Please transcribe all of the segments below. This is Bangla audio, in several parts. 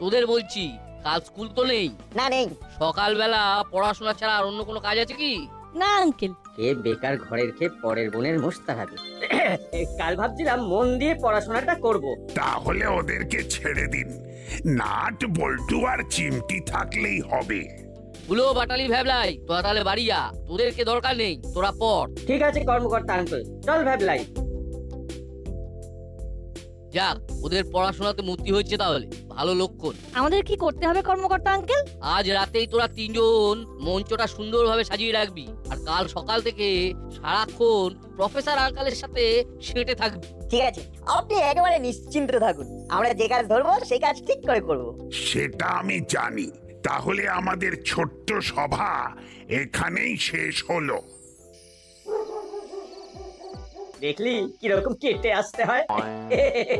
তোদের বলছি, কাল স্কুল তো নেই। না নেই। সকালবেলা পড়াশোনা ছাড়া আর অন্য কোনো কাজ আছে কি? না আঙ্কেল, কে বেকার ঘরের খেয়ে পরের বোনের মোস্তা হবে। কাল ভাবছিলাম মন দিয়ে পড়াশোনাটা করব। তাহলে ওদেরকে ছেড়ে দিন, নাট বল্টু আর চিমটি থাকলেই হবে। গুলো বাটালি ভ্যাবলাই, তোরা তাহলে বাড়ি যা, তোদেরকে দরকার নেই, তোরা পড়। ঠিক আছে কর্মকর্তা আঙ্কেল, চল ভ্যাবলাই। যাক, ওদের পড়াশোনাতে মতি হচ্ছে তাহলে ভালো লক্ষণ। আমাদের কি করতে হবে কর্মকর্তা আঙ্কেল? আজ রাতেই তোরা তিনজন মঞ্চটা সুন্দরভাবে সাজিয়ে রাখবি, আর কাল সকাল থেকে সারাক্ষণ প্রফেসর আঙ্কেলের সাথে সেটে থাকবি। ঠিক আছে, আপনি একেবারে নিশ্চিন্ত থাকুন, আমরা যে কাজ ধরবো সেই কাজ ঠিক করে করব। সেটা আমি জানি। তাহলে আমাদের ছোট্ট সভা এখানেই শেষ হলো। দেখলি কিরকম কেটে আসতে হয়।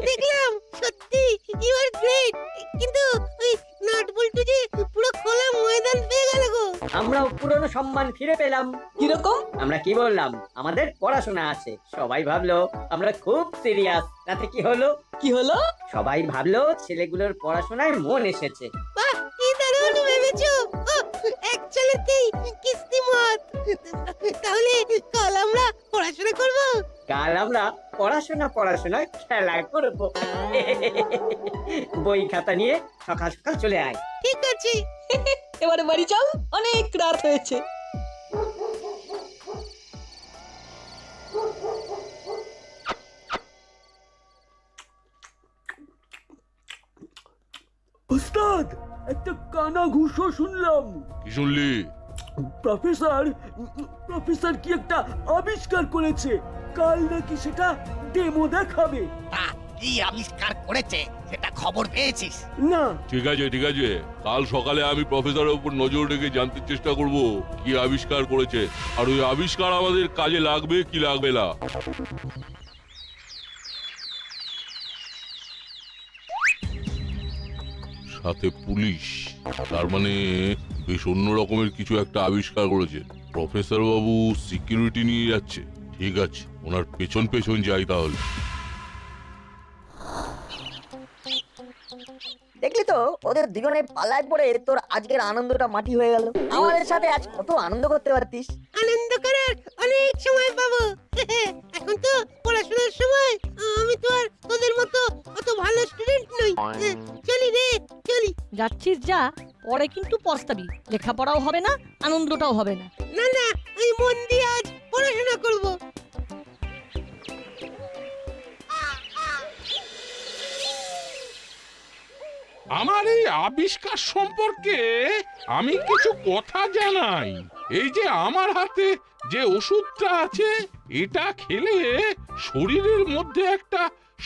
দেখলাম সত্যি ইউ আর গ্রেট, কিন্তু ওই নাট বল্টু যে পুরো খোলা ময়দান পেয়ে গেল গো। আমরাও পুরনো সম্মান ফিরে পেলাম। কিরকম? আমরা কি বললাম, আমাদের পড়াশোনা আছে। সবাই ভাবলো আমরা খুব সিরিয়াস। তাতে কি হলো? কি হলো? সবাই ভাবলো ছেলেগুলোর পড়াশোনায় মন এসেছে। বাহ, কি দারুণ ভেবেছো। এক চালেতেই কিস্তিমাত। তাহলে কাল আমরা পড়াশোনা করব। কাল আমরা পড়াশোনা খেলা করবো। বই খাতা নিয়ে সকাল সকাল চলে আয়। ঠিক আছে। এবারে বাড়ি চল, অনেক রাত হয়েছে। ওস্তাদ, একটা কানা ঘুষো শুনলাম। কি শুনলি? প্রফেসর কি একটা আবিষ্কার করেছে, কাল নাকি সেটা ডেমো দেখাবে। কি আবিষ্কার করেছে সেটা খবর পেয়েছিস? না। ঠিক আছে ঠিক আছে, কাল সকালে আমি প্রফেসরের উপর নজর রেখে জানতে চেষ্টা করব কি আবিষ্কার করেছে, আর ওই আবিষ্কার আমাদের কাজে লাগবে কি লাগবে না। সাথে পুলিশ, তার মানে বেশ অন্য রকমের কিছু একটা আবিষ্কার করেছে। প্রফেসর বাবু সিকিউরিটি নিয়ে যাচ্ছে। ঠিক আছে, ওনার পেছন পেছন যাই তাহলে। দেখলি তো ওদের দুজনে পালায় পড়ে তোর আজকের আনন্দটা মাটি হয়ে গেল। আমাদের সাথে আজ কত আনন্দ করতে পারতিস। আনন্দ করার অনেক সময় পাবো। এখন তো পড়াশোনার সময়। আমি তো আর তোদের মতো অত ভালো স্টুডেন্ট নই। চলি রে চলি। যাচ্ছিস যা, পরে কিন্তু পস্তাবি। লেখাপড়াও হবে না, আনন্দটাও হবে না। না না, আমি মন দিয়ে আজ পড়াশোনা করব। আমার এই আবিষ্কার সম্পর্কে আমি কিছু কথা জানাই। এই যে আমার হাতে যে ওষুধটা আছে, এটা খেলে শরীরের মধ্যে একটা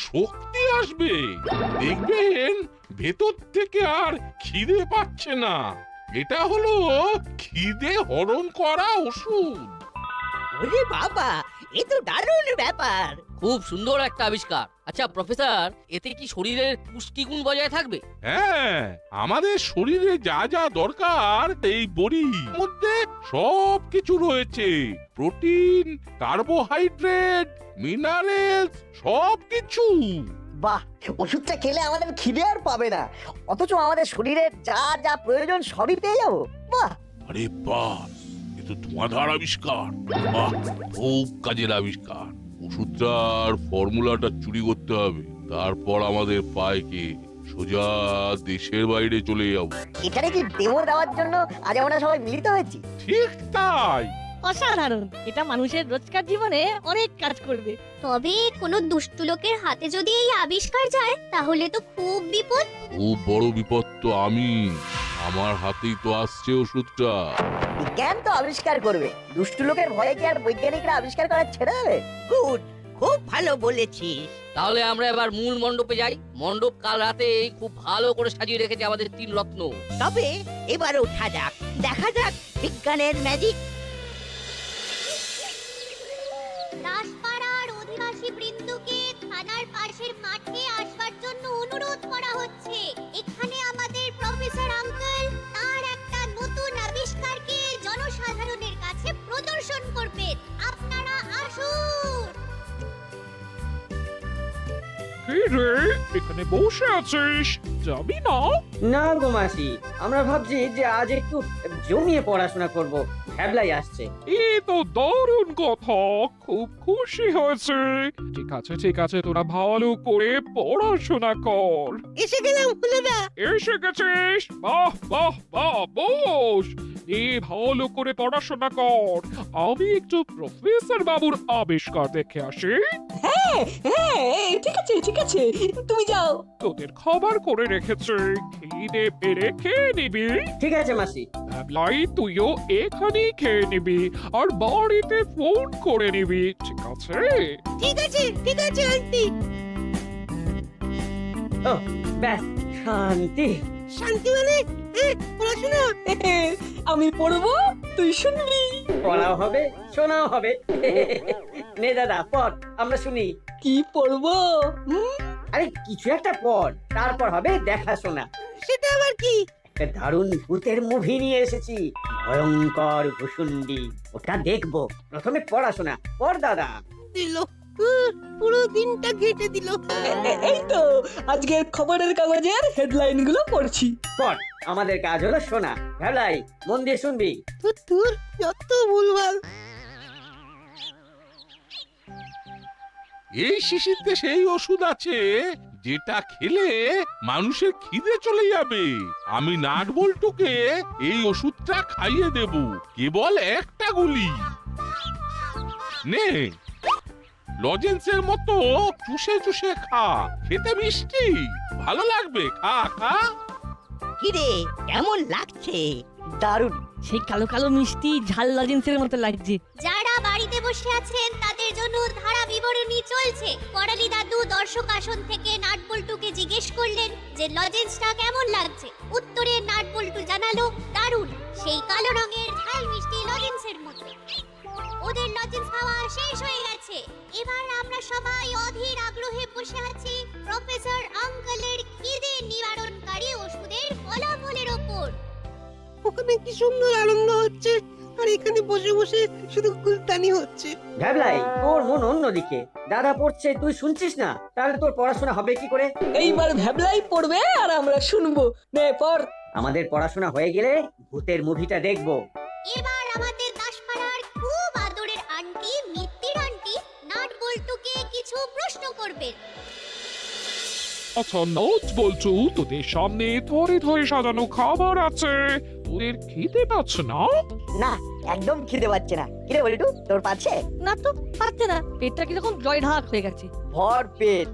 শক্তি আসবে। দেখবেন ভেতর থেকে আর খিদে পাচ্ছে না। এটা হলো খিদে হরণ করা ওষুধ। ওরে বাবা, এ তো দারুণ ব্যাপার। খুব সুন্দর একটা আবিষ্কার। আচ্ছা প্রফেসর, এতে কি শরীরের পুষ্টিগুণ বজায় থাকবে? হ্যাঁ, আমাদের শরীরে যা যা দরকার এই বড়ির মধ্যে সব কিছু রয়েছে। প্রোটিন, কার্বোহাইড্রেট, মিনারেলস, সব কিছু। বাহ, ওষুধটা খেলে আমাদের খিদে আর পাবে না, অথচ আমাদের শরীরে যা যা প্রয়োজন সবই পেয়ে যাবো। বাহ। আরে বাহ, এ তো ধোঁয়াধার আবিষ্কার। বাহ, খুব কাজের আবিষ্কার। ওষুধটার ফর্মুলাটা চুরি করতে হবে, তারপর আমাদের পায়কে সোজা দেশের বাইরে চলে যাব। এখানে কি ডেমো দেওয়ার জন্য আজ আমরা সবাই মিলিত হয়েছি? ঠিক তাই। অসাধারণ, এটা মানুষের রোজকার জীবনে অনেক কাজ করবে। তবে কোনো দুষ্ট লোকের হাতে যদি এই আবিষ্কার যায় তাহলে তো খুব বিপদ। খুব বড় বিপদ তো আমি, আমার হাতেই তো আসছে ওষুধটা। বিজ্ঞান তো আবিষ্কার করবে, দুষ্ট লোকের ভয়ে কি আর বৈজ্ঞানিকরা আবিষ্কার করা ছেড়ে দেবে? গুড, খুব ভালো বলেছিস। তাহলে আমরা এবার মূল মণ্ডপে যাই। মণ্ডপ কাল রাতে খুব ভালো করে সাজিয়ে রেখেছে আমাদের তিন রত্ন। তবে এবার ওঠা যাক, দেখা যাক বিজ্ঞানের ম্যাজিক। দাসপাড়ার অধিবাসী বৃন্দকে থানার পাশের মাঠে আসবার জন্য অনুরোধ করা হচ্ছে। এখানে আমাদের প্রফেসর আঙ্কেল তার একটা নতুন আবিষ্কারকে জনসাধারণের কাছে প্রদর্শন করবেন। আপনারা আসুন। কি রে, এখানে বসে আছিস? যাবি না? না গো মাসি, আমরা ভাবছি যে আজ একটু জমিয়ে পড়াশোনা করব। ভ্যাবলাই আসছে। এ তো দারুণ কথা, খুব খুশি হয়েছে। ঠিক আছে, তোরা ভালো করে পড়াশোনা কর। এসে গেলাম হুলোদা। এসে গেছিস? বাহ বাহ বাহ, বস। ভালো করে পড়াশোনা কর। আমি একটু প্রফেসর বাবুর আবিষ্কার দেখে আসি। হ্যাঁ ঠিক আছে তুমি যাও। তোদের খাবার করে রেখেছে, খিদে পেরে খেয়ে নিবি। ঠিক আছে মাসি। লাই তুইও এখানেই খেয়ে নিবি আর বাড়িতে ফোন করে নিবি, ঠিক আছে? ঠিক আছে আন্টি। ও ব্যাস, শান্তি। শান্তি মানে পড়াশোনা। আমি পড়বো, তুই শুনবি। পড়াও হবে, শোনাও হবে। নে দাদা পড়, আমরা শুনি। কি পড়বো? আরে কিছু একটা পড়, তারপর হবে দেখাশোনা। সেটা আবার কি? একটা দারুণ ভূতের মুভি নিয়ে এসেছি, ভয়ঙ্কর ভুসুন্ডি। ওটা দেখবো। প্রথমে পড়াশোনা পড় দাদা। দিল পুরো দিনটা ঘেটে দিল। এই তো আজকের খবরের কাগজের হেডলাইন গুলো পড়ছি। পড়, আমাদের কাজ হলো শোনা। ভ্যাবলাই, মন দিয়ে শুনবি। তোর যত ভুলভাল। এই শিশিরতে সেই ওষুধ আছে যেটা খেলে মানুষের খিদে চলে যাবে। আমি নাট বল্টুকে এই ওষুধটা খাইয়ে দেব, কেবল একটা গুলি। নে, লজেন্সের মতো চুষে চুষে খা, খেতে মিষ্টি, ভালো লাগবে। খা খা। কিরে কেমন লাগছে? দারুণ। সেই কালো কালো মিষ্টি ঝাল লজেন্সের মতো লাগছে। যারা বাড়িতে বসে আছেন তাদের জন্য ধারা বিবরণী চলছে। করালি দাদু দর্শক আসন থেকে নাটবল্টুকে জিজ্ঞেস করলেন যে লজেন্সটা কেমন লাগছে। উত্তরে নাটবল্টু জানালো দারুণ, সেই কালো রঙের ঝাল মিষ্টি লজেন্সের মতো। ওদের লজেন্স খাওয়া শেষ হয়ে গেছে। এবার আমরা সবাই অধীর আগ্রহে বসে আছি প্রফেসর আঙ্কেলের খিদে নিবারণকারী ওষুধের ফলাফলের ওপর। ওখানে কি সুন্দর আনন্দ হচ্ছে, আর এখানে বসে বসে শুধু কুলতানি হচ্ছে। ভ্যাবলাই, তোর মন অন্যদিকে। দাদা পড়ছে, তুই শুনছিস না, তাহলে তোর পড়াশোনা হবে কি করে? এইবার ভ্যাবলাই পড়বে আর আমরা শুনবো। নে পড়। আমাদের পড়াশোনা হয়ে গেলে ভূতের মুভিটা দেখবো। এবার আমাদের দাসপাড়ার খুব আদরের আন্টি মিত্তির আন্টি নাটবল্টুকে কিছু প্রশ্ন করবেন। আচ্ছা নোট বলছু, তোদের সামনে ধরে ধরে সাজানো খাবার আছে, তোদের খেতে পাচ্ছে না? না, একদম খিদে পাচ্ছে না। কিরে বলিটু, তোর পাচ্ছে? না তো পাচ্ছে না, পেটটা কিরকম জয় ঢাক হয়ে গেছে। ভর পেট,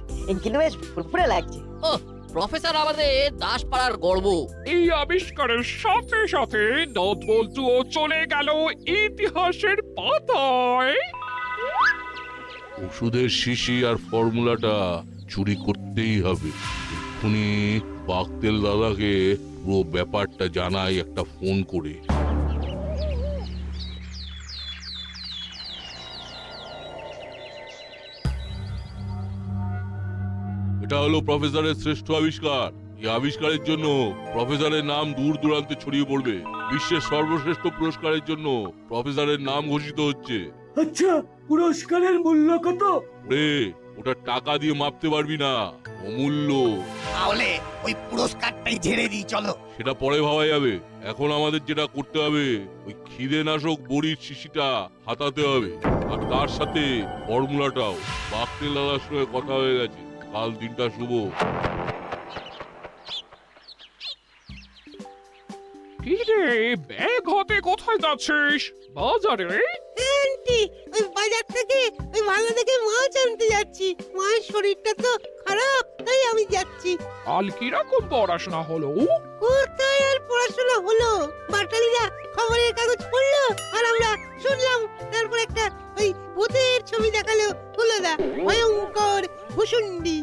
কিন্তু বেশ ফুরফুরে লাগছে। ও প্রফেসর আমাদের দাসপাড়ার গর্ব। এই আবিষ্কারের সাথে সাথে নোট বলছুও চলে গেল ইতিহাসের পাতায়। ওষুধের শিশি আর ফর্মুলাটা চুরি করতেই হবে। এক্ষুনি বাকতেল দাদাকে পুরো ব্যাপারটা জানাই একটা ফোন করে। এটা হলো প্রফেসরের শ্রেষ্ঠ আবিষ্কার। এই আবিষ্কারের জন্য প্রফেসরের নাম দূর দূরান্তে ছড়িয়ে পড়বে। বিশ্বের সর্বশ্রেষ্ঠ পুরস্কারের জন্য প্রফেসরের নাম ঘোষিত হচ্ছে। আচ্ছা, পুরস্কারের মূল্য কত? ওটা টাকা দিয়ে মাপতে পারবি না, অমূল্য। তাহলে ওই পুরস্কারটাই ঝেড়ে দিই চলো। সেটা পরে ভাবা যাবে। এখন আমাদের যেটা করতে হবে, ওই খিদে নাশক বড়ির শিশিটা হাতাতে হবে, আর তার সাথে ফর্মুলাটাও। বাকটেল দাদার সঙ্গে কথা হয়ে গেছে, কাল দিনটা শুভ। কি রে, ব্যাগ হাতে কোথায় যাচ্ছিস? বাজারে? আন্টি, ওই বাজার থেকে ওই ভালো দেখে মাছ আনতে যাচ্ছি। মায়ের শরীরটা তো খারাপ, তাই আমি যাচ্ছি। কাল কিরকম পড়াশোনা হলো? কোথায় আর পড়াশোনা হলো? বাটালিরা খবরের কাগজ পড়লো আর আমরা শুনলাম। তারপর একটা ওই ভূতের ছবি দেখালো হুলোদা, ভয়ঙ্কর ভুসুন্ডি।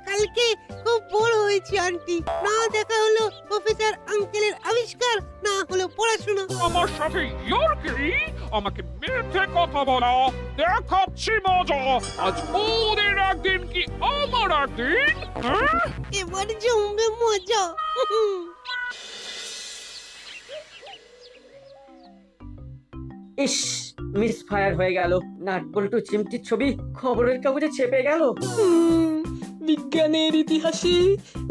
কালকে খুব বড় হয়েছি আন্টি। না দেখা হলো প্রফেসর আঙ্কেলের আবিষ্কার, না হলো পড়াশোনা। আমার সাথে ইয়ার্কি, আমাকে মিথ্যে কথা বলা, দেখাচ্ছি মজা। আজ ওদের একদিন কি আমার একদিন? হ্যাঁ? এবার জমবে মজা। ইস, মিস ফায়ার হয়ে গেল। নাটবল্টু চিমটির ছবি খবরের কাগজে চেপে গেল। বিজ্ঞানের ইতিহাসে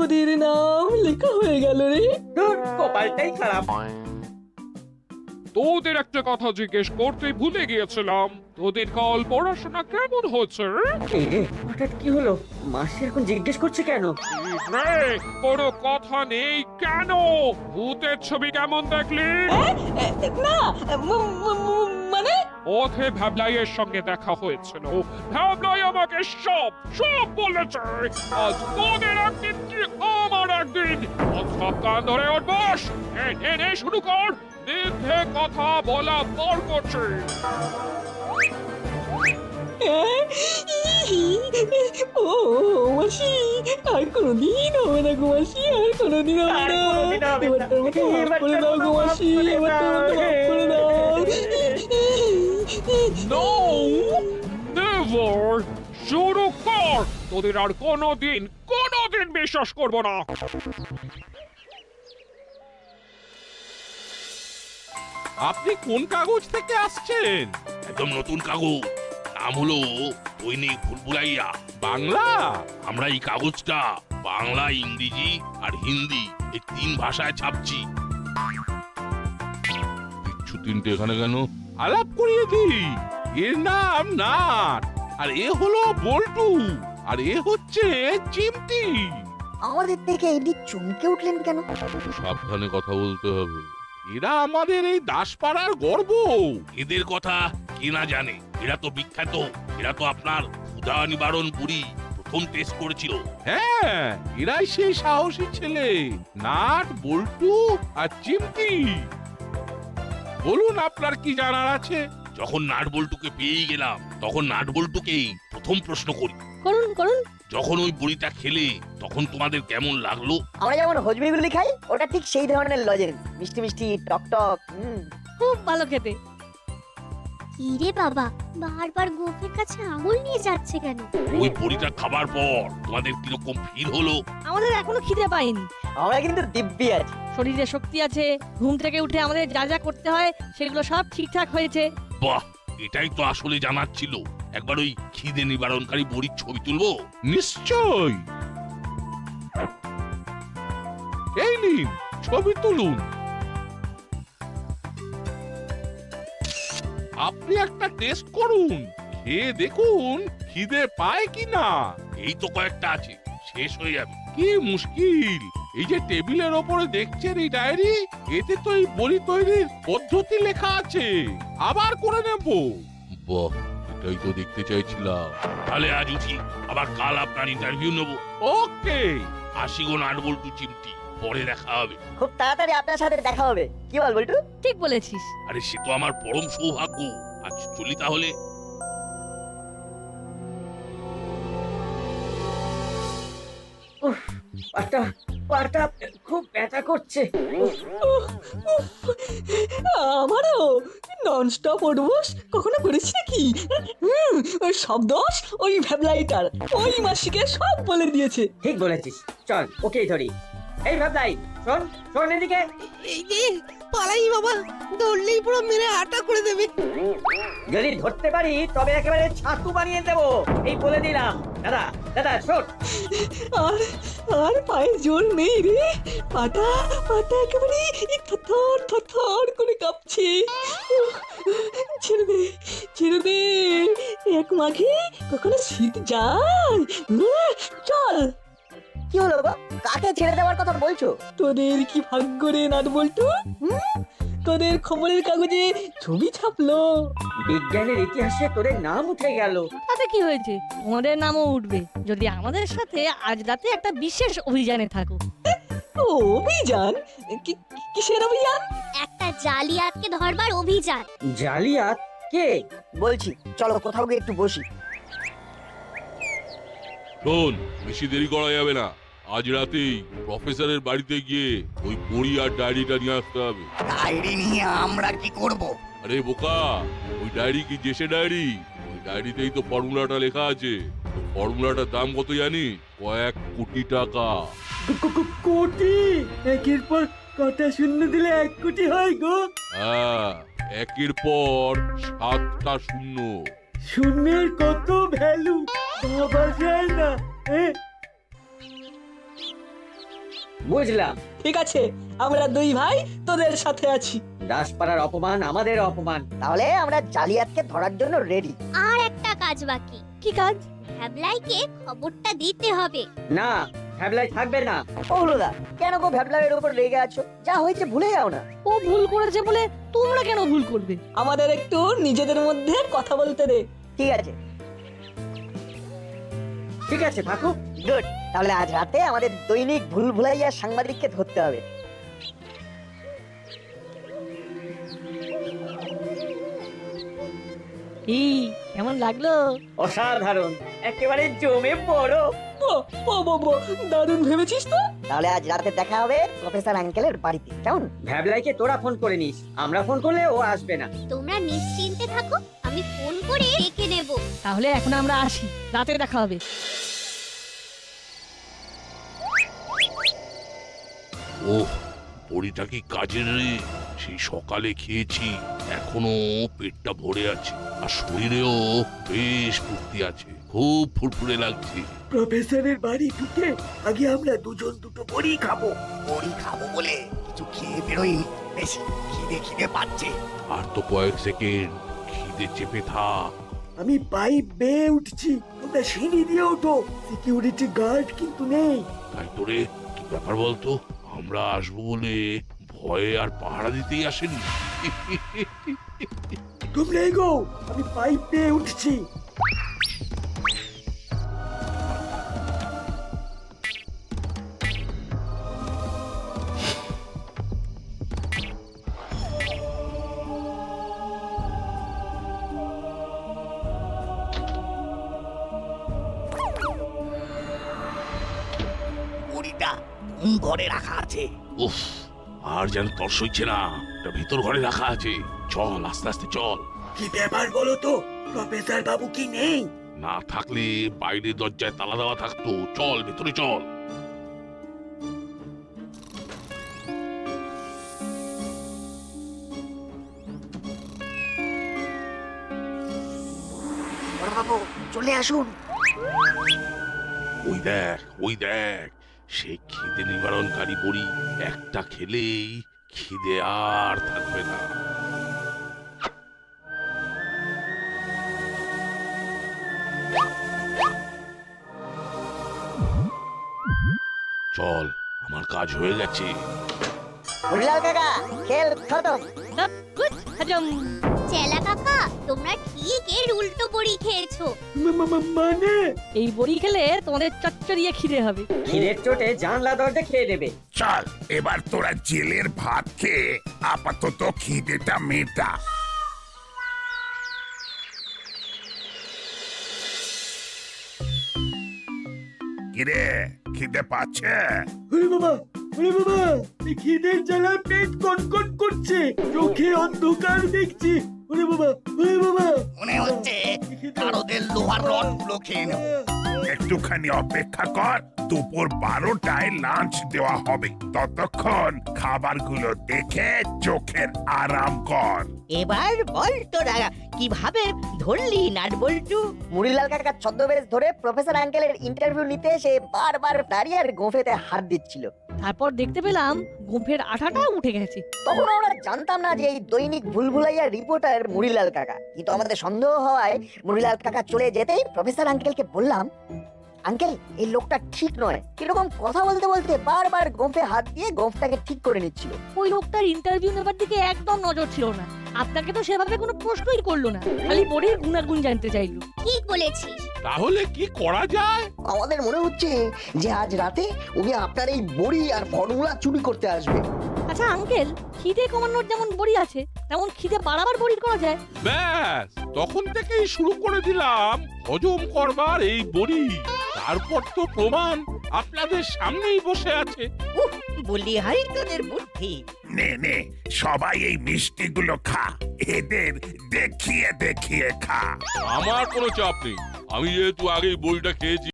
ওদের নাম লেখা হয়ে গেল রে। ধুর, কপালটাই খারাপ। তোদের একটা কথা জিজ্ঞেস করতে ভুলে গিয়েছিলাম, তোদের কাল পড়াশোনা কেমন হচ্ছে? এই রে, হঠাৎ কি হলো? মাসি এখন জিজ্ঞেস করছে কেন? রে, কোনো কথা নেই কেন? ভূতের ছবি কেমন দেখলি? না মানে পথে ভ্যাবলাইয়ের সঙ্গে দেখা হয়েছিল, ভ্যাবলাই আমাকে সব সব বলেছে। আজ তোদের একদিন কি আমার একদিন। সব কান ধরে ওর বস, নে শুরু কর। মিথ্যে কথা বলা বর করছে। ও মাসি, আর কোনোদিন হবে না গো মাসি, আর কোনোদিন হবে না। এবার তোর মতো মাফ করে দাও গো মাসি, এবার তোর মতো মাফ করে দাও। No! Never! শুরু কর। তোদের আর কোনোদিন বিশ্বাস করব না। আপনি কোন কাগজ থেকে আসছেন? একদম নতুন কাগজ, নাম হলো দৈনিক ভুলভুলাইয়া বাংলা? আমরা এই কাগজটা বাংলা, ইংরেজি আর হিন্দি এই 3 ভাষায় ছাপছি। কিচ্ছু 3টে এখানে কেন? আলাপ করিয়ে দিই। এর নাম নাট, আর এ হলো বল্টু, আর এ হচ্ছে চিমটি। আমাদের থেকে এমনি চমকে উঠলেন কেন? সাবধানে কথা বলতে হবে। এরা আমাদের এই দাসপাড়ার গর্ব। এদের কথা কে না জানে? এরা তো বিখ্যাত। এরা তো আপনার ক্ষুধা নিবারণ বুড়ি প্রথম টেস্ট করেছিল। হ্যাঁ, এরাই সেই সাহসী ছেলে, নাট, বল্টু আর চিমটি। বলুন আপনার কি জানার আছে? যখন নাট বল্টুকে পেয়ে গেলাম, তখন নাট বল্টুকেই প্রথম প্রশ্ন করি, করুন করুন। যখন ওই বড়িটা খেলে তখন তোমাদের কেমন লাগলো? আমরা যেমন হজমিগুলি খাই, ওটা ঠিক সেই ধরনের লজেন্স, মিষ্টি মিষ্টি টক টক। খুব ভালো খেতে। কি রে বাবা, বারবার গোফের কাছে আঙুল নিয়ে যাচ্ছে কেন? ওই বড়িটা খাবার পর তোমাদের কিরকম ফিল হলো? আমাদের এখনো খিদে পাইনি। আমরা কিন্তু দিব্যি আছি। শরীরে শক্তি আছে, ঘুম থেকে উঠে আমাদের যা যা করতে হয় সেগুলো সব ঠিকঠাক হয়েছে। বাহ, এটাই তো আসলে জানার ছিল। একবার ওই খিদে নিবারণকারী বড়ির ছবি তুলবো? নিশ্চয়। এই নিন, ছবি তুলুন। আপনি একটা টেস্ট করুন, খেয়ে দেখুন খিদে পায় কিনা। এই তো কয়েকটা আছে, শেষ হয়ে যাবে। কি মুশকিল! এই যে টেবিলের ওপরে দেখছেন এই ডায়েরি, এতে তো এই বড়ি তৈরির পদ্ধতি লেখা আছে। আবার করে নেব। বাহ, এটাই তো দেখতে চাইছিলাম। তাহলে আজ উঠি, আবার কাল আপনার ইন্টারভিউ নেবো। ওকে। আসি গো নাট বল্টু চিমটি, পরে দেখা হবে। খুব তাড়াতাড়ি আপনার সাথে দেখা হবে, কি বল বল্টু? ঠিক বলেছিস। আরে সে তো আমার পরম সৌভাগ্য। আজ চলি তাহলে। পাটা খুব ব্যথা করছে। আমারও ননস্টপ উঠবোস কখনো করেছি নাকি? ওই সব দোষ ওই ভ্যাবলাইটার, ওই মাসিকে সব বলে দিয়েছে। ঠিক বলেছিস, চল ওকেই ধরি। এই ভাবলাই, শোন শোন এদিকে। এই যে পালাই বাবা, ধরলেই পুরো মেরে আটা করে দেবে। যদি ধরতে পারি তবে একেবারে ছাতু বানিয়ে দেবো, এই বলে দিলাম। দাদা দাদা শোন। আর আর পায়ে জোর নেই রে, পাটা পাটা একেবারে থরথর থরথর করে কাঁপছে। ছেড়ে দে ছেড়ে দে, এক মাঘে কখনো শীত যায়। চল। কি হলো বাবা, কাকে ছেড়ে দেওয়ার কথা বলছো? তোদের কি ভাগ্য রে নাট বল্টু, তোদের খবরের কাগজে ছবি ছাপলো। বিজ্ঞানের ইতিহাসে তোদের নাম উঠে গেল। তাতে কি হয়েছে? তোমাদের নামও উঠবে যদি আমাদের সাথে আজ রাতে একটা বিশেষ অভিযানে থাকো। ও অভিযান? কিসের অভিযান? একটা জালিয়াতকে ধরবার অভিযান। জালিয়াত? কে? বলছি চলো কোথাও গিয়ে একটু বসি। শোন, বেশি দেরি করা যাবে না। আজ রাতেই প্রফেসরের বাড়িতে গিয়ে ওই বড়ি আর ডায়েরিটা নিয়ে আসতে হবে। ডায়েরি নিয়ে আমরা কি করব? আরে বোকা, ওই ডায়েরি কি জেসে ডায়েরি? ওই ডায়েরিতেই তো ফর্মুলাটা লেখা আছে। ফর্মুলাটার দাম কত জানিস? কয়েক কোটি টাকা। কোটি? একের পর কটা শূন্য দিলে 1 কোটি হয় গো? হ্যাঁ, একের পর 7টা শূন্য। শূন্যের কত ভ্যালু ভাবা যায় না। বুঝলাম। ঠিক আছে, আমরা দুই ভাই তোদের সাথে আছি। দাসপাড়ার অপমান আমাদের অপমান। তাহলে আমরা জালিয়াতকে ধরার জন্য রেডি। আর একটা কাজ বাকি। কি কাজ? ভ্যাবলাইকে খবরটা দিতে হবে। না, ভ্যাবলাই থাকবে না। ও হলোদা, কেন গো ভ্যাবলারের উপর রেগে আছো? যা হয়েছে ভুলে যাও না। ও ভুল করেছে বলে তোমরা কেন ভুল করবে? আমাদের একটু নিজেদের মধ্যে কথা বলতে দে। ঠিক আছে, ঠিক আছে থাকুক। গুড। তাহলে আজ রাতে আমাদের দৈনিক ভুল ভুলাইয়া সাংবাদিককে ধরতে হবে। কি কেমন লাগলো? অসাধারণ, একেবারে জমে বড়। দারুণ ভেবেছিস তো। তাহলে আজ রাতে দেখা হবে প্রফেসর আঙ্কেলের বাড়িতে, কেমন? ভ্যাবলাইকে তোরা ফোন করে নিস, আমরা ফোন করলে ও আসবে না। তোমরা নিশ্চিন্তে থাকো, আমি ফোন করে ডেকে নেব। তাহলে এখন আমরা আসি, রাতে দেখা হবে। ওহ, বড়িটা কি কাজের রে। সেই সকালে খেয়েছি, এখনো পেটটা ভরে আছে, আর শরীরেও বেশ ফুর্তি আছে, খুব ফুরফুরে লাগছে। প্রফেসরের বাড়ি ঢুকে আগে আমরা দুজন দুটো বড়ি খাবো। বড়ি খাবো বলে কিছু খেয়ে বেরোই, বেশ খিদে খিদে পাচ্ছে। আর তো কয়েক সেকেন্ড, খিদে চেপে থাক। আমি পাইপ বেয়ে উঠছি, তোমরা সিঁড়ি দিয়ে ওঠো। সিকিউরিটি গার্ড কিন্তু নেই। তাই তোরে কি ব্যাপার বলতো? আমরা আসবো বলে ভয়ে আর পাহারা দিতেই আসেনি। তোমরা এগো, আমি পাইপ বেয়ে উঠছি। বড়িটা কোন ঘরে রাখা আছে? উফ, আর যেন তর সইছে না। এটা ভিতর ঘরে রাখা আছে। চল, আস্তে আস্তে চল। কি ব্যাপার বলো তো, প্রফেসর বাবু কি নেই? না থাকলে বাইরে দরজায় তালা দেওয়া থাকতো। চল, ভেতরে চল। বড়বাবু চলে আসুন। ওই দেখ, ওই দেখ, সেই খিদে নিবারণকারী বড়ি। একটা খেলেই খিদে আর থাকবে না। চল, আমার কাজ হয়ে গেছে। মুড়িলাল কাকা, খেল খতম। সবকুছ হজম। চেলা কাকা, তোমরা ঠিক এর উল্টো বড়ি খেয়েছো। মানে এই বড়ি খেলে তোমাদের চচ্চড়িয়ে খিদে হবে। খিদের চোটে জানলা দরজা খেয়ে দেবে। চল, এবার তোরা জেলের ভাত খেয়ে আপাতত খিদেটা মেটা। কিরে, খিদে পাচ্ছে? ওরে বাবা, ওরে বাবা, এই খিদের জ্বালায় পেট কনকন করছে, চোখে অন্ধকার দেখছি। ওরে বাবা, ওরে বাবা, মনে হচ্ছে কারোদের লোহার রড গুলো খেয়ে নেব। একটুখানি অপেক্ষা কর, দুপুর 12টায় লাঞ্চ দেওয়া হবে। ততক্ষণ খাবারগুলো দেখে চোখের আরাম কর। এবার বল তোরা কিভাবে ধরলি নাট বল্টু? মুড়িলাল কাকা ছদ্মবেশ ধরে প্রফেসর আঙ্কেলের ইন্টারভিউ নিতে এসে বারবার দাঁড়িয়ে আর গোফেতে হাত দিচ্ছিল। তারপর দেখতে পেলাম গোফের আঠাটা উঠে গেছে। তখন আমরা জানতাম না যে এই দৈনিক ভুলভুলাইয়া রিপোর্টার মুড়িলাল কাকা, কিন্তু আমাদের সন্দেহ হওয়ায় মুড়িলাল কাকা চলে যেতেই প্রফেসর আঙ্কেলকে বললাম, আঙ্কেল এই লোকটা ঠিক নয়। কিরকম কথা বলতে বলতে বারবার গোফে হাত দিয়ে গোফটাকে ঠিক করে নিচ্ছিল। ওই লোকটার ইন্টারভিউ নেবার দিকে একদম নজর ছিল না। আপনাকে তো সেভাবে কোনো প্রশ্নই করলো না, খালি বড়ির গুণাগুণ জানতে চাইলো। ঠিক বলেছিস। তাহলে কি করা যায়? আমাদের মনে হচ্ছে যে আজ রাতে উনি আপনার এই বড়ি আর ফর্মুলা চুরি করতে আসবে। আচ্ছা আঙ্কেল, খিদে কমানোর যেমন বড়ি আছে, তেমন খিদে বাড়াবার বড়ি করা যায়। ব্যাস, তখন থেকেই শুরু করে দিলাম হজম করবার এই বড়ি। তারপর তো প্রমাণ আপনাদের সামনেই বসে আছে। বলি হাই তোদের বুদ্ধি। নে নে, সবাই এই মিষ্টিগুলো খা, এদের দেখিয়ে দেখিয়ে খা। আমার কোনো চাপ নেই, আমি যেহেতু আগেই বড়িটা খেয়েছি।